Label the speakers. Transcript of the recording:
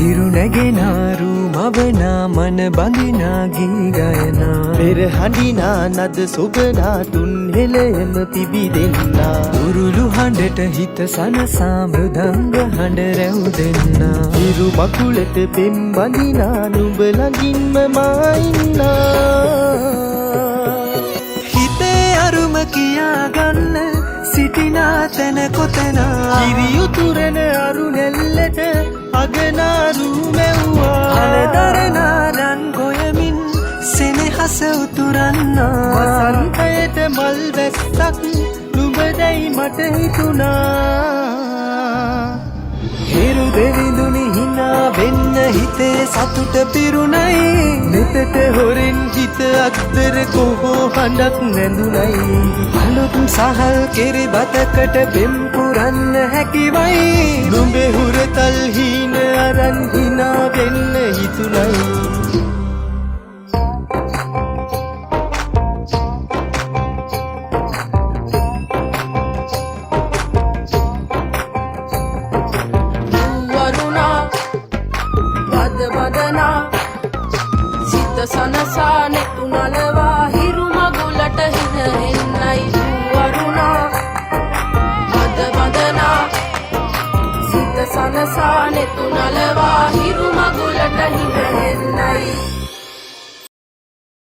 Speaker 1: හිරු නැගෙනාරු මවනා මන බඳිනා ගී ගයනා
Speaker 2: පෙර හඬිනා නද සොබනා තුන් හෙළයම පිබිදෙන්නා
Speaker 1: උරුළු හඬට හිත සනසා මෘදංග හඬ රැව් දෙන්නා
Speaker 2: හිරු මකුලට පෙම් බඳිනා නුඹ ළඟින්ම මා ඉන්නා
Speaker 1: හිතේ අරුම කියාගන්න සිටිනා තැන කොතනා
Speaker 2: කිරියුතුරන අරු නැල්ලට අගනාරු මැව්වා
Speaker 1: හලදරනා රන් ගොයමින් සෙනෙහස උතුරන්නා
Speaker 2: වසන්තයට මල් වැස්සක් නුඹදැයි මට හිතුණා
Speaker 1: හිරු දෙවිඳුනි හිනා වෙන්න හිතේ සතුට පිරුණයි
Speaker 2: නෙතට හොරෙන් හිත අත්තර කොහෝ හඬක් නැඳුනයි
Speaker 1: අලුත් සහල් කිරි බතකට බෙම් පුරන්න හැකිවයි
Speaker 2: නුඹේ හුරතල් හීන අරන් හිනා වෙන්න හිතුණයි
Speaker 3: සිත සනසා නෙතු නලවා හිරු මගුලට හින එන්නයි වරුණා අද බඳනා සිත සනසා නෙතු නලවා හිරු මගුලට හින